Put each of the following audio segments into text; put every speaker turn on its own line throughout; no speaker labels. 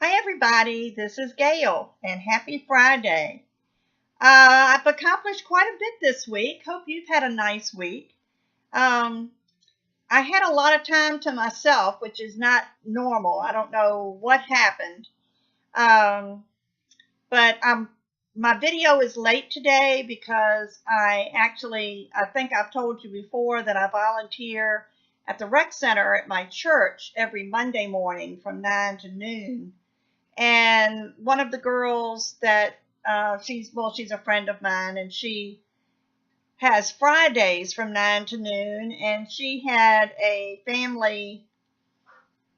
Hi, everybody. This is Gayle, and happy Friday. I've accomplished quite a bit this week. Hope you've had a nice week. Um, I had a lot of time to myself, which is not normal. I don't know what happened. Um, but my video is late today because I think I've told you before that I volunteer at the rec center at my church every Monday morning from 9 to noon. And one of the girls that she's a friend of mine, and she has Fridays from 9 to noon, and she had a family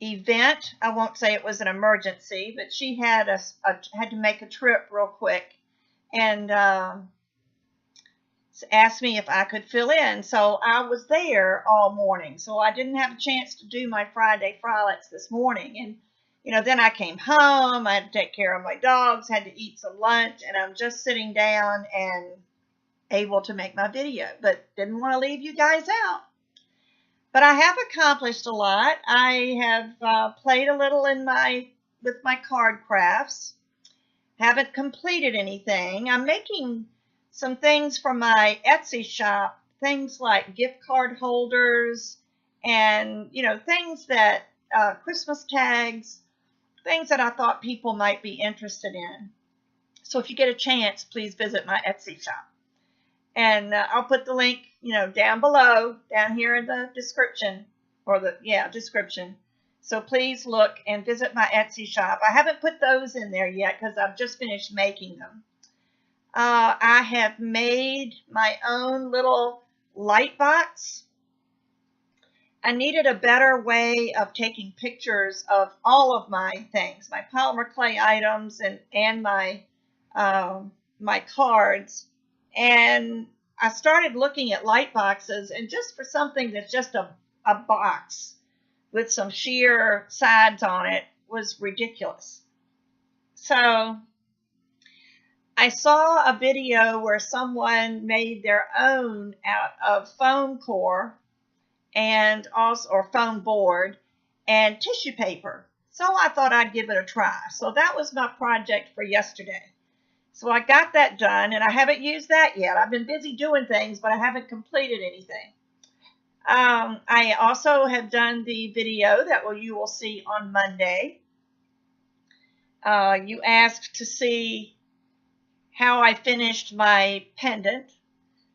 event. I won't say it was an emergency, but she had had to make a trip real quick, and asked me if I could fill in. So I was there all morning. So I didn't have a chance to do my Friday Frolics this morning. And, then I came home. I had to take care of my dogs, had to eat some lunch, and I'm just sitting down and able to make my video, but didn't want to leave you guys out. But I have accomplished a lot. I have played a little with my card crafts. Haven't completed anything. I'm making some things from my Etsy shop, things like gift card holders and, things that Christmas tags, things that I thought people might be interested in. So if you get a chance, please visit my Etsy shop. And I'll put the link, down below, down here in the description, description. So please look and visit my Etsy shop. I haven't put those in there yet because I've just finished making them. I have made my own little light box. I needed a better way of taking pictures of all of my things, my polymer clay items and my my cards. And I started looking at light boxes, and just for something that's just a box with some sheer sides on it was ridiculous. So I saw a video where someone made their own out of foam core and also or foam board and tissue paper. So I thought I'd give it a try. So that was my project for yesterday. So I got that done, and I haven't used that yet. I've been busy doing things, but I haven't completed anything. I also have done the video that you will see on Monday. You asked to see how I finished my pendant,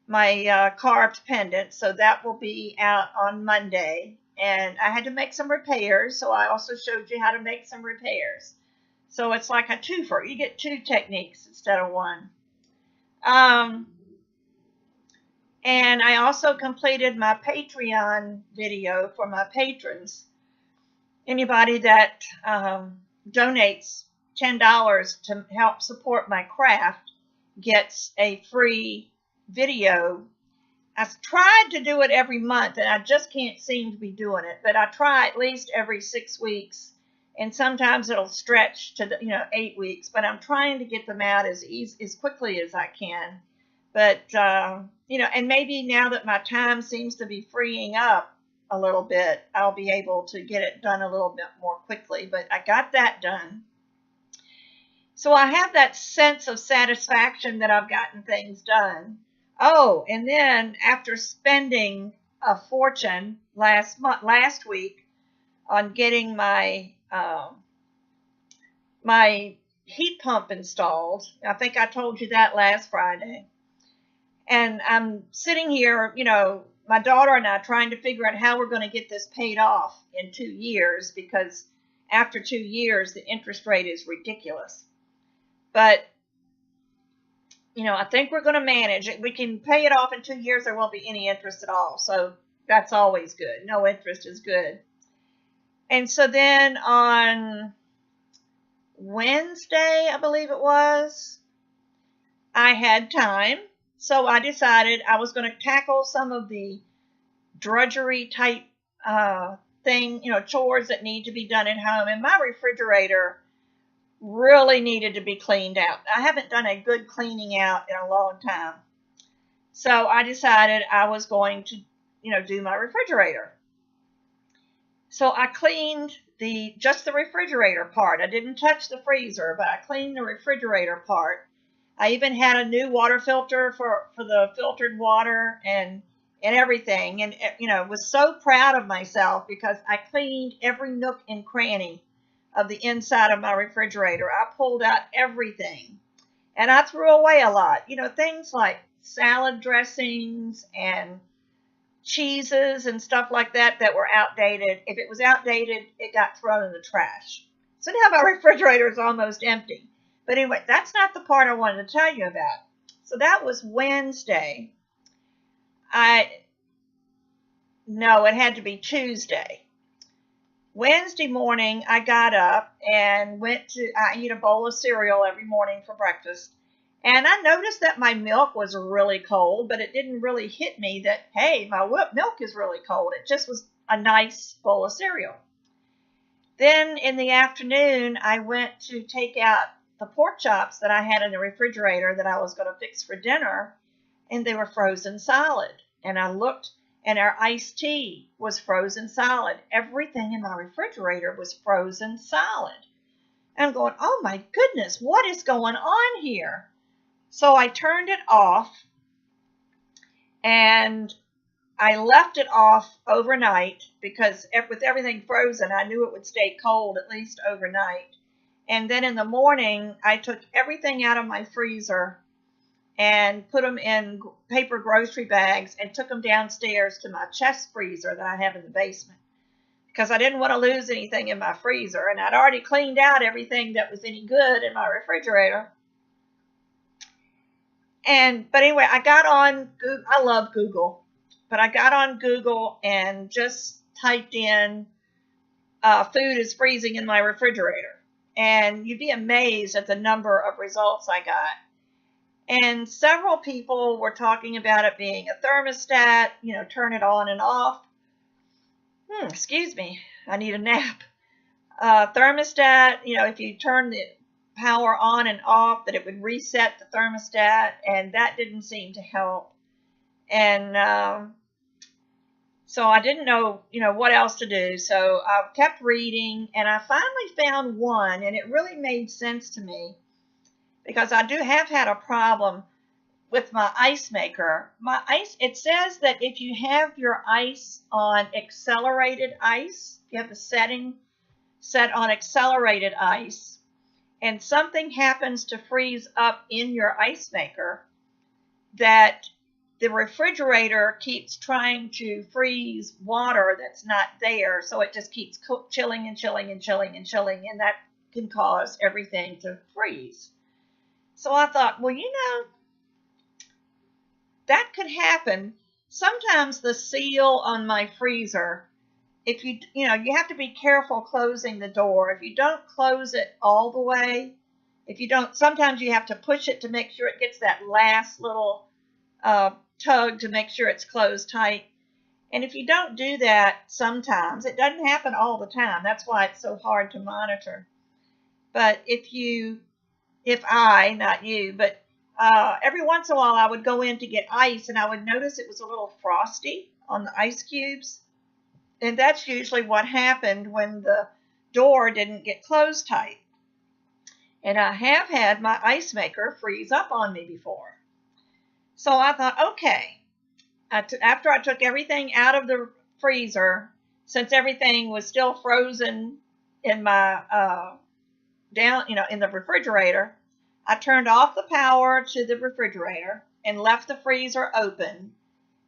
my carved pendant, so that will be out on Monday. And I had to make some repairs, so I also showed you how to make some repairs. So it's like a twofer. You get two techniques instead of one. And I also completed my Patreon video for my patrons. Anybody that donates $10 to help support my craft gets a free video. I've tried to do it every month, and I just can't seem to be doing it. But I try at least every 6 weeks. And sometimes it'll stretch to 8 weeks, but I'm trying to get them out as quickly as I can. But and maybe now that my time seems to be freeing up a little bit, I'll be able to get it done a little bit more quickly. But I got that done. So I have that sense of satisfaction that I've gotten things done. Oh, and then after spending a fortune last week on getting my my heat pump installed. I think I told you that last Friday. And I'm sitting here, my daughter and I trying to figure out how we're going to get this paid off in 2 years, because after 2 years, the interest rate is ridiculous. But, I think we're going to manage it. We can pay it off in 2 years. There won't be any interest at all. So that's always good. No interest is good. And so then on Wednesday, I believe it was, I had time. So I decided I was going to tackle some of the drudgery type chores that need to be done at home. And my refrigerator really needed to be cleaned out. I haven't done a good cleaning out in a long time. So I decided I was going to, do my refrigerator. So I cleaned just the refrigerator part. I didn't touch the freezer, but I cleaned the refrigerator part. I even had a new water filter for the filtered water and everything. And, was so proud of myself because I cleaned every nook and cranny of the inside of my refrigerator. I pulled out everything. And I threw away a lot. Things like salad dressings and cheeses and stuff like that were outdated. If it was outdated, it got thrown in the trash. So now my refrigerator is almost empty. But anyway, that's not the part I wanted to tell you about. So that was Wednesday. No, it had to be Tuesday. Wednesday morning, I got up and I eat a bowl of cereal every morning for breakfast. And I noticed that my milk was really cold, but it didn't really hit me that, hey, my milk is really cold. It just was a nice bowl of cereal. Then in the afternoon, I went to take out the pork chops that I had in the refrigerator that I was going to fix for dinner, and they were frozen solid. And I looked, and our iced tea was frozen solid. Everything in my refrigerator was frozen solid. And I'm going, oh my goodness, what is going on here? So I turned it off, and I left it off overnight because with everything frozen, I knew it would stay cold at least overnight. And then in the morning, I took everything out of my freezer and put them in paper grocery bags and took them downstairs to my chest freezer that I have in the basement because I didn't want to lose anything in my freezer. And I'd already cleaned out everything that was any good in my refrigerator. But anyway, I got on Google. I love Google, but I got on Google and just typed in food is freezing in my refrigerator. And you'd be amazed at the number of results I got. And several people were talking about it being a thermostat, turn it on and off. Excuse me, I need a nap. Thermostat, if you turn the power on and off, that it would reset the thermostat, and that didn't seem to help. And so I didn't know, what else to do. So I kept reading, and I finally found one, and it really made sense to me because I have had a problem with my ice maker. It says that if you have your ice on accelerated ice, you have the setting set on accelerated ice, and something happens to freeze up in your ice maker, that the refrigerator keeps trying to freeze water that's not there, so it just keeps chilling and chilling and chilling and chilling, and that can cause everything to freeze. So I thought, well, that could happen. Sometimes the seal on my freezer, if you have to be careful closing the door. If you don't close it all the way, sometimes you have to push it to make sure it gets that last little tug to make sure it's closed tight. And if you don't do that, sometimes, it doesn't happen all the time. That's why it's so hard to monitor. But not you, but every once in a while I would go in to get ice, and I would notice it was a little frosty on the ice cubes. And that's usually what happened when the door didn't get closed tight. And I have had my ice maker freeze up on me before. So I thought, okay, after I took everything out of the freezer, since everything was still frozen in my in the refrigerator, I turned off the power to the refrigerator and left the freezer open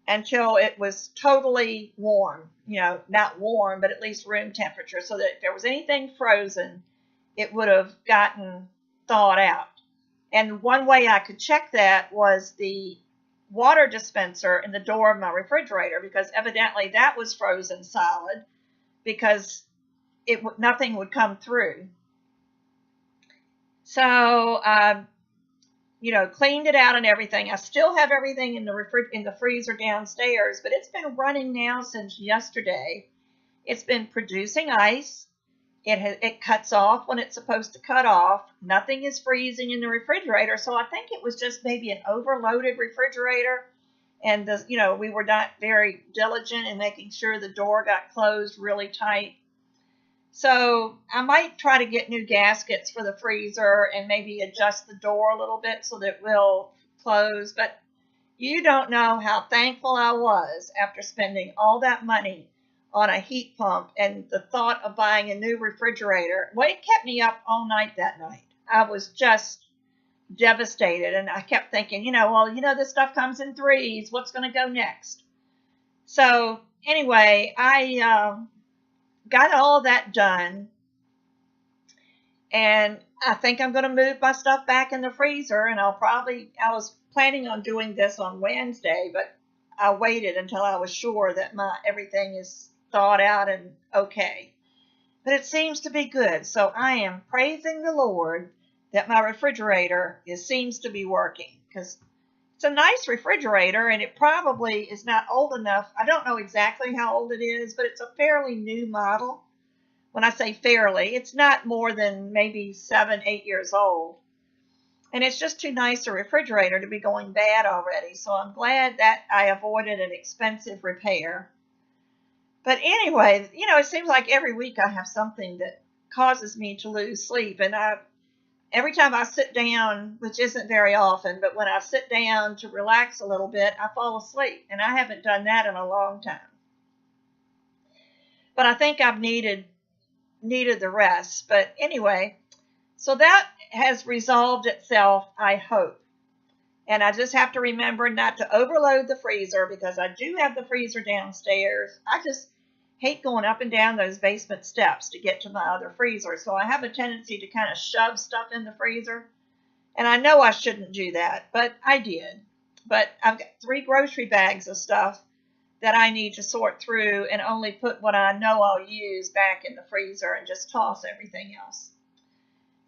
until it was totally warm, not warm, but at least room temperature, so that if there was anything frozen, it would have gotten thawed out. And one way I could check that was the water dispenser in the door of my refrigerator, because evidently that was frozen solid because nothing would come through. So I cleaned it out and everything. I still have everything in the freezer downstairs, but it's been running now since yesterday. It's been producing ice. It cuts off when it's supposed to cut off. Nothing is freezing in the refrigerator, so I think it was just maybe an overloaded refrigerator, And we were not very diligent in making sure the door got closed really tight. So I might try to get new gaskets for the freezer and maybe adjust the door a little bit so that it will close. But you don't know how thankful I was after spending all that money on a heat pump and the thought of buying a new refrigerator. Well, it kept me up all night that night. I was just devastated, and I kept thinking, this stuff comes in threes. What's going to go next? So anyway, I got all that done, and I think I'm going to move my stuff back in the freezer, and I was planning on doing this on Wednesday, but I waited until I was sure that everything is thawed out and okay. But it seems to be good, so I am praising the Lord that my refrigerator seems to be working, because it's a nice refrigerator, and it probably is not old enough. I don't know exactly how old it is, but it's a fairly new model. When I say fairly, it's not more than maybe 7, 8 years old. And it's just too nice a refrigerator to be going bad already. So I'm glad that I avoided an expensive repair. But anyway, it seems like every week I have something that causes me to lose sleep. And every time I sit down, which isn't very often, but when I sit down to relax a little bit, I fall asleep. And I haven't done that in a long time. But I think I've needed the rest. But anyway, so that has resolved itself, I hope. And I just have to remember not to overload the freezer, because I do have the freezer downstairs. I just hate going up and down those basement steps to get to my other freezer. So I have a tendency to kind of shove stuff in the freezer. And I know I shouldn't do that, but I did. But I've got 3 grocery bags of stuff that I need to sort through, and only put what I know I'll use back in the freezer and just toss everything else.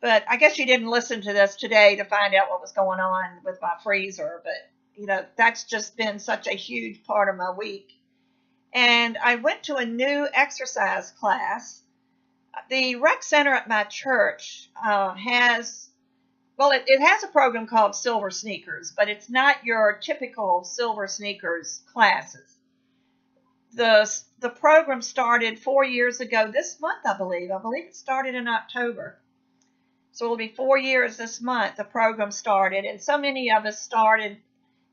But I guess you didn't listen to this today to find out what was going on with my freezer. But, that's just been such a huge part of my week. And I went to a new exercise class. The rec center at my church has a program called Silver Sneakers, but it's not your typical Silver Sneakers classes. The program started 4 years ago this month, I believe. I believe it started in October. So it'll be 4 years this month the program started, and so many of us started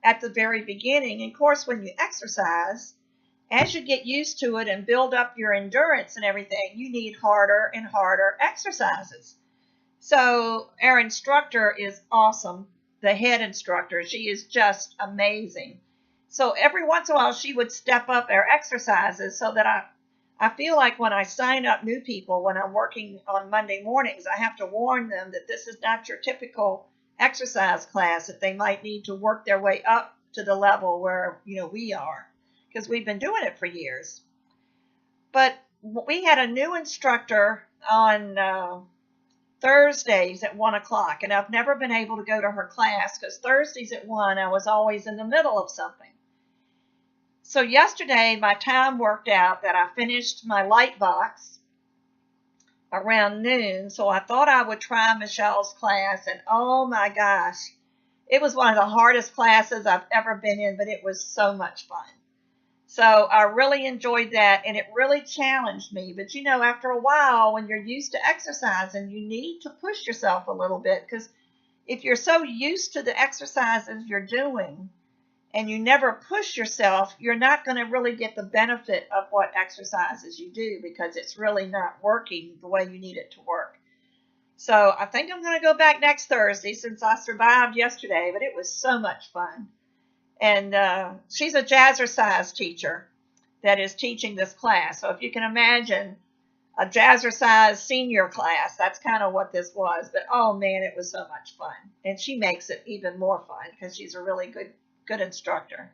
at the very beginning. And of course, when you exercise, as you get used to it and build up your endurance and everything, you need harder and harder exercises. So our instructor is awesome, the head instructor. She is just amazing. So every once in a while, she would step up our exercises so that I feel like when I sign up new people, when I'm working on Monday mornings, I have to warn them that this is not your typical exercise class, that they might need to work their way up to the level where, we are, because we've been doing it for years. But we had a new instructor on Thursdays at 1 o'clock, and I've never been able to go to her class because Thursdays at 1, I was always in the middle of something. So yesterday, my time worked out that I finished my light box around noon, so I thought I would try Michelle's class, and oh my gosh, it was one of the hardest classes I've ever been in, but it was so much fun. So I really enjoyed that, and it really challenged me. But after a while, when you're used to exercising, you need to push yourself a little bit, because if you're so used to the exercises you're doing, and you never push yourself, you're not going to really get the benefit of what exercises you do, because it's really not working the way you need it to work. So I think I'm going to go back next Thursday, since I survived yesterday, but it was so much fun. And she's a jazzercise teacher that is teaching this class. So if you can imagine a jazzercise senior class, that's kind of what this was. But oh man, it was so much fun. And she makes it even more fun because she's a really good instructor.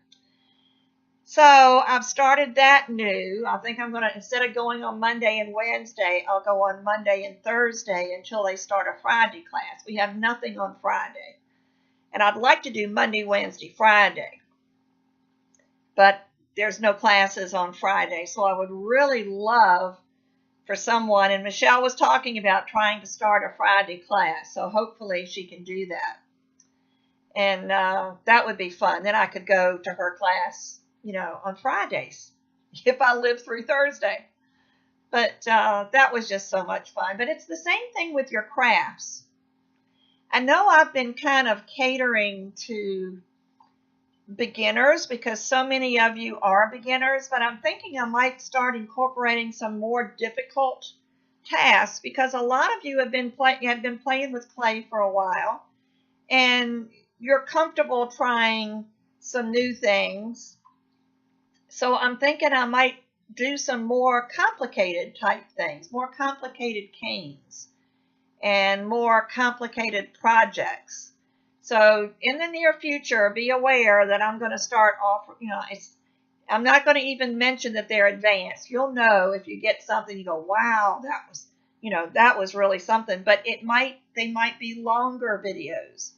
So I've started that new. I think I'm going to, instead of going on Monday and Wednesday, I'll go on Monday and Thursday until they start a Friday class. We have nothing on Friday. And I'd like to do Monday, Wednesday, Friday. But there's no classes on Friday. So I would really love for someone, and Michelle was talking about trying to start a Friday class. So hopefully she can do that. And that would be fun. Then I could go to her class, on Fridays if I live through Thursday. But that was just so much fun. But it's the same thing with your crafts. I know I've been kind of catering to beginners because so many of you are beginners, but I'm thinking I might start incorporating some more difficult tasks because a lot of you have been playing with clay for a while and you're comfortable trying some new things. So I'm thinking I might do some more complicated type things, more complicated canes and more complicated projects. So in the near future, be aware that I'm going to start off, I'm not going to even mention that they're advanced. You'll know if you get something, you go, wow, that was really something. But they might be longer videos.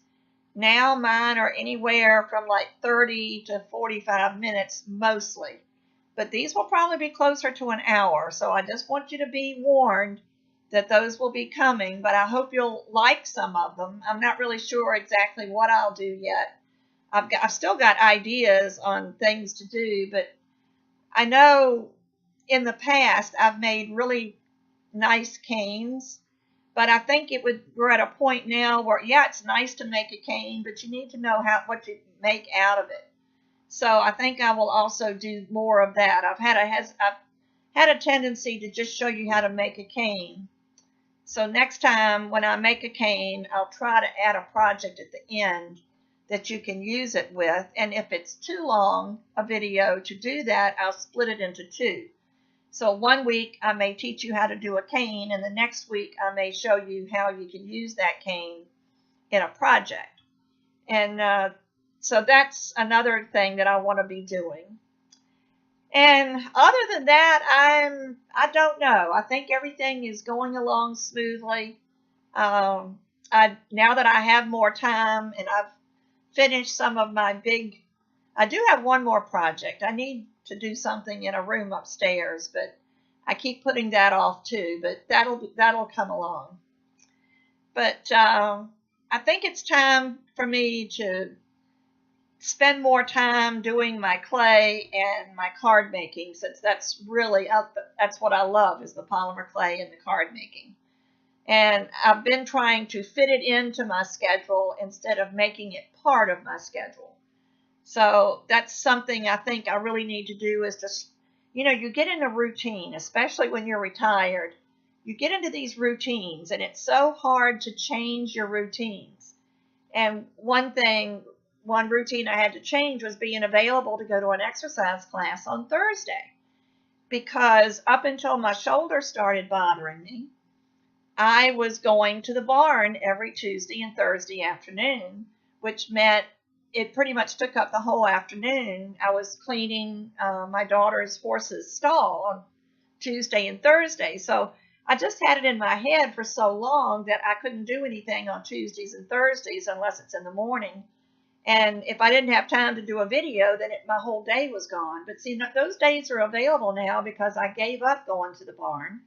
Now mine are anywhere from like 30 to 45 minutes mostly. But these will probably be closer to an hour. So I just want you to be warned that those will be coming, but I hope you'll like some of them. I'm not really sure exactly what I'll do yet. I've still got ideas on things to do, but I know in the past I've made really nice canes, but I think we're at a point now where, yeah, it's nice to make a cane, but you need to know what you make out of it. So I think I will also do more of that. I've had a tendency to just show you how to make a cane. So next time when I make a cane, I'll try to add a project at the end that you can use it with. And if it's too long a video to do that, I'll split it into two. So one week I may teach you how to do a cane, and the next week I may show you how you can use that cane in a project. And so that's another thing that I want to be doing. And other than that, I don't know. I think everything is going along smoothly. Now that I have more time and I've finished some of I do have one more project. I need to do something in a room upstairs, but I keep putting that off too. But that'll come along. But I think it's time for me to spend more time doing my clay and my card making, since that's what I love, is the polymer clay and the card making. And I've been trying to fit it into my schedule instead of making it part of my schedule. So that's something I think I really need to do, is just, you get in a routine, especially when you're retired. You get into these routines and it's so hard to change your routines. And one routine I had to change was being available to go to an exercise class on Thursday, because up until my shoulder started bothering me, I was going to the barn every Tuesday and Thursday afternoon, which meant it pretty much took up the whole afternoon. I was cleaning my daughter's horse's stall on Tuesday and Thursday. So I just had it in my head for so long that I couldn't do anything on Tuesdays and Thursdays unless it's in the morning. And if I didn't have time to do a video, then my whole day was gone. But see, those days are available now because I gave up going to the barn,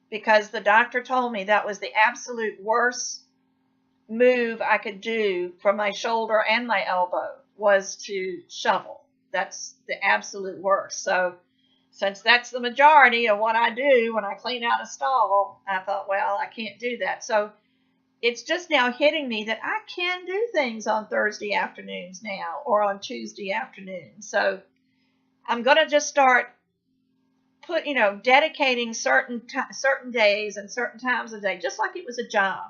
because the doctor told me that was the absolute worst move I could do for my shoulder and my elbow, was to shovel. That's the absolute worst. So since that's the majority of what I do when I clean out a stall, I thought, well, I can't do that. So it's just now hitting me that I can do things on Thursday afternoons now, or on Tuesday afternoons. So I'm going to just start dedicating certain days and certain times of day, just like it was a job.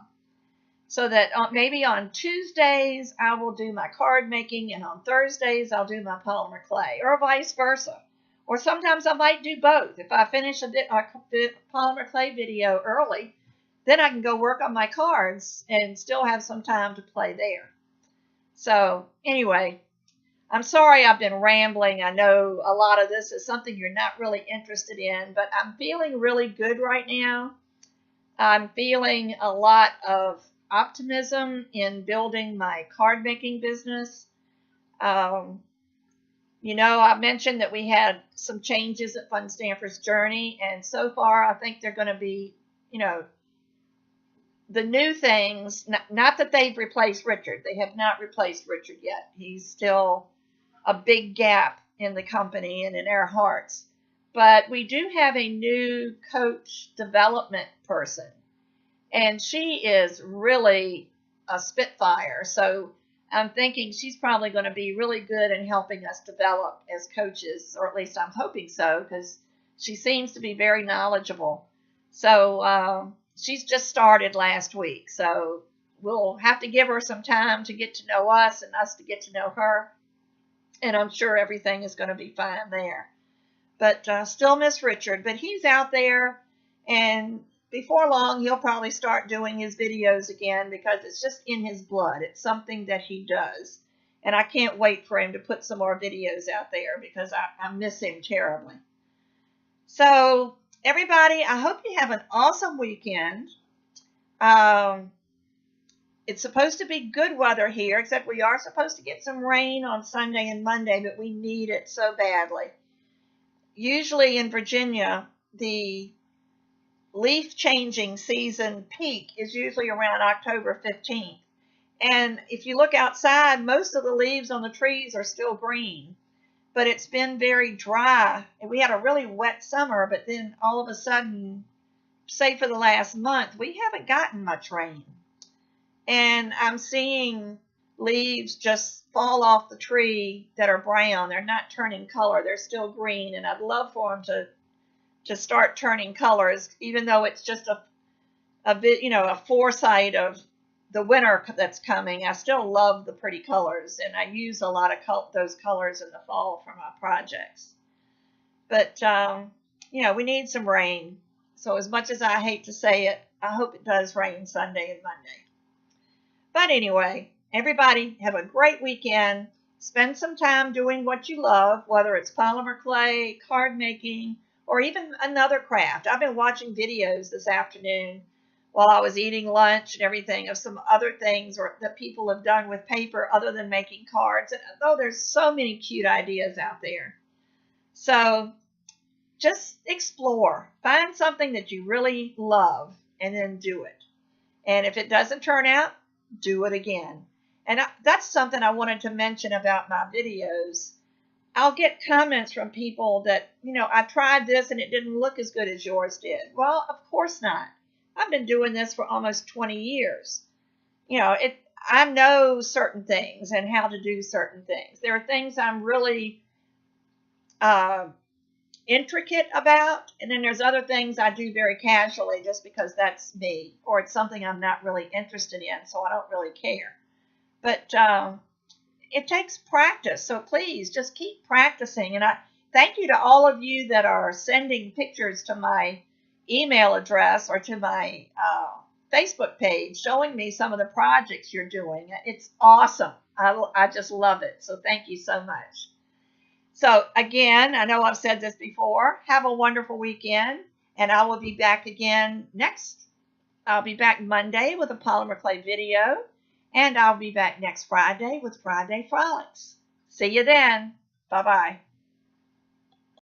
So that maybe on Tuesdays I will do my card making, and on Thursdays I'll do my polymer clay, or vice versa. Or sometimes I might do both. If I finish a polymer clay video early, then I can go work on my cards and still have some time to play there. So anyway, I'm sorry I've been rambling. I know a lot of this is something you're not really interested in, but I'm feeling really good right now. I'm feeling a lot of optimism in building my card making business. I mentioned that we had some changes at Fun Stanford's Journey, and so far I think they're going to be, the new things, not that they've replaced Richard. They have not replaced Richard yet. He's still a big gap in the company and in our hearts. But we do have a new coach development person, and she is really a spitfire. So I'm thinking she's probably going to be really good in helping us develop as coaches, or at least I'm hoping so, because she seems to be very knowledgeable. So she's just started last week. So we'll have to give her some time to get to know us and us to get to know her. And I'm sure everything is going to be fine there. But still miss Richard. But he's out there, and before long, he'll probably start doing his videos again because it's just in his blood. It's something that he does. And I can't wait for him to put some more videos out there because I miss him terribly. So, everybody, I hope you have an awesome weekend. It's supposed to be good weather here, except we are supposed to get some rain on Sunday and Monday, but we need it so badly. Usually in Virginia, the leaf changing season peak is usually around October 15th. And if you look outside, most of the leaves on the trees are still green. But it's been very dry. And we had a really wet summer, but then all of a sudden, say for the last month, we haven't gotten much rain. And I'm seeing leaves just fall off the tree that are brown. They're not turning color. They're still green. And I'd love for them to start turning colors, even though it's just a bit, a foresight of the winter that's coming. I still love the pretty colors, and I use a lot of those colors in the fall for my projects. But, we need some rain. So as much as I hate to say it, I hope it does rain Sunday and Monday. But anyway, everybody have a great weekend. Spend some time doing what you love, whether it's polymer clay, card making, or even another craft. I've been watching videos this afternoon while I was eating lunch and everything of some other things that people have done with paper other than making cards. And there's so many cute ideas out there. So just explore. Find something that you really love and then do it. And if it doesn't turn out, do it again. And that's something I wanted to mention about my videos. I'll get comments from people that, I tried this and it didn't look as good as yours did. Well, of course not. I've been doing this for almost 20 years. I know certain things and how to do certain things. There are things I'm really intricate about, and then there's other things I do very casually just because that's me, or it's something I'm not really interested in, so I don't really care. But it takes practice, so please just keep practicing. And I thank you to all of you that are sending pictures to my email address or to my Facebook page showing me some of the projects you're doing. It's awesome. I just love it. So thank you so much. So again, I know I've said this before. Have a wonderful weekend, and I will be back again I'll be back Monday with a polymer clay video, and I'll be back next Friday with Friday Frolics. See you then. Bye-bye.